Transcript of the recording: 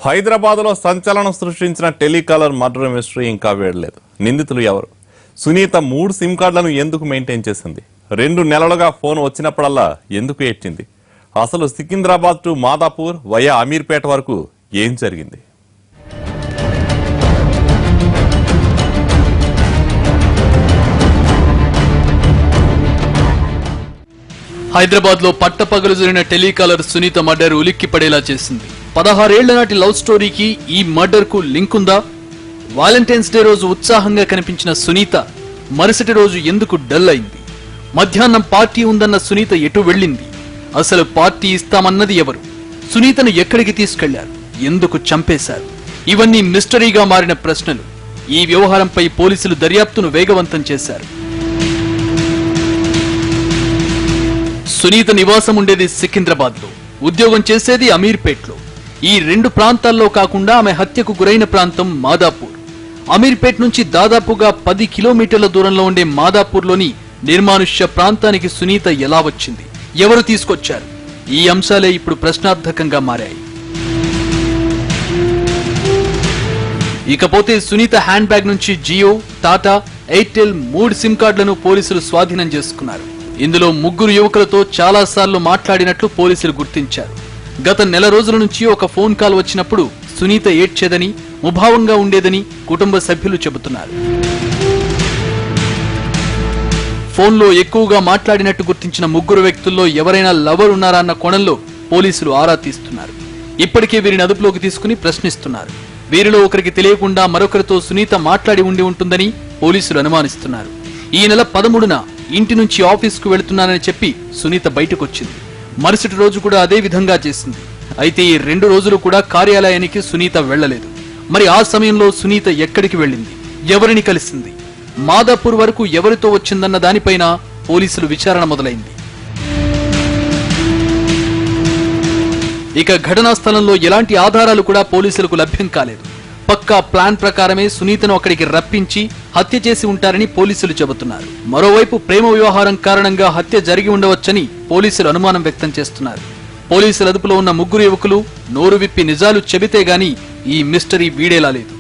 హైదరాబాద్లో సంచలనం సృష్టించిన టెలికాలర్ మర్డర్ మిస్టరీ ఇంకా వేడలేదు. నిందితులు ఎవరు? సునీత 3 సిమ్ కార్డులను ఎందుకు మెయింటైన్ చేసింది? 2 నెలలుగా ఫోన్ వచ్చినప్పుడల్లా ఎందుకు ఏడ్చింది? అసలు సికింద్రాబాద్ టు మాదాపూర్ వయా అమీర్పేట వరకు ఏం జరిగింది? హైదరాబాద్ లో పట్టపగలు జరిగిన టెలికాలర్ సునీత మర్డర్ ఉలిక్కి పడేలా చేసింది. 16 ఏళ్ల నాటి లవ్ స్టోరీకి ఈ మర్డర్ కు లింక్ ఉందా? వాలంటైన్స్ డే రోజు ఉత్సాహంగా కనిపించిన సునీత మరుసటి రోజు ఎందుకు డల్ అయింది? మధ్యాహ్నం పార్టీ ఉందన్న సునీత ఎటు వెళ్ళింది? అసలు పార్టీ ఇస్తామన్నది ఎవరు? సునీతను ఎక్కడికి తీసుకెళ్లారు? ఎందుకు చంపేశారు? ఇవన్నీ మిస్టరీగా మారిన ప్రశ్నలు. ఈ వ్యవహారంపై పోలీసులు దర్యాప్తును వేగవంతం చేశారు. సునీత నివాసం ఉండేది సికింద్రాబాద్ లో, ఉద్యోగం చేసేది అమీర్పేట్లో. ఈ 2 ప్రాంతాల్లో కాకుండా ఆమె హత్యకు గురైన ప్రాంతం మాదాపూర్. అమీర్పేట్ నుంచి దాదాపుగా 10 కిలోమీటర్ల దూరంలో ఉండే మాదాపూర్లోని నిర్మానుష్య ప్రాంతానికి సునీత ఎలా వచ్చింది? ఎవరు తీసుకొచ్చారు? ఈ అంశాలే ఇప్పుడు ప్రశ్నార్థకంగా మారాయి. ఇకపోతే సునీత హ్యాండ్ బ్యాగ్ నుంచి జియో, టాటా, ఎయిర్టెల్ 3 సిమ్ కార్డులను పోలీసులు స్వాధీనం చేసుకున్నారు. ఇందులో 3 యువకులతో చాలా సార్లు మాట్లాడినట్లు పోలీసులు గుర్తించారు. గత నెల రోజుల నుంచి ఒక ఫోన్ కాల్ వచ్చినప్పుడు సునీత ఏడ్చేదని, ముభావంగా ఉండేదని కుటుంబ సభ్యులు చెబుతున్నారు. ఫోన్లో ఎక్కువగా మాట్లాడినట్టు గుర్తించిన 3 వ్యక్తుల్లో ఎవరైనా లవర్ ఉన్నారా అన్న కోణంలో పోలీసులు ఆరా తీస్తున్నారు. ఇప్పటికే వీరిని అదుపులోకి తీసుకుని ప్రశ్నిస్తున్నారు. వీరిలో ఒకరికి తెలియకుండా మరొకరితో సునీత మాట్లాడి ఉండి ఉంటుందని పోలీసులు అనుమానిస్తున్నారు. ఈ నెల 13న ఇంటి నుంచి ఆఫీస్కు వెళుతున్నానని చెప్పి సునీత బయటకొచ్చింది. మరుసటి రోజు కూడా అదే విధంగా చేసింది. అయితే ఈ 2 రోజులు కూడా కార్యాలయానికి సునీత వెళ్లలేదు. మరి ఆ సమయంలో సునీత ఎక్కడికి వెళ్ళింది? ఎవరిని కలిసింది? మాదాపూర్ వరకు ఎవరితో వచ్చిందన్న దానిపైన పోలీసులు విచారణ మొదలైంది. ఇక ఘటనా స్థలంలో ఎలాంటి ఆధారాలు కూడా పోలీసులకు లభ్యం కాలేదు. పక్కా ప్లాన్ ప్రకారమే సునీతను అక్కడికి రప్పించి హత్య చేసి ఉంటారని పోలీసులు చెబుతున్నారు. మరోవైపు ప్రేమ వ్యవహారం కారణంగా హత్య జరిగి ఉండవచ్చని పోలీసులు అనుమానం వ్యక్తం చేస్తున్నారు. పోలీసుల అదుపులో ఉన్న 3 యువకులు నోరు విప్పి నిజాలు చెబితే గాని ఈ మిస్టరీ వీడేలా లేదు.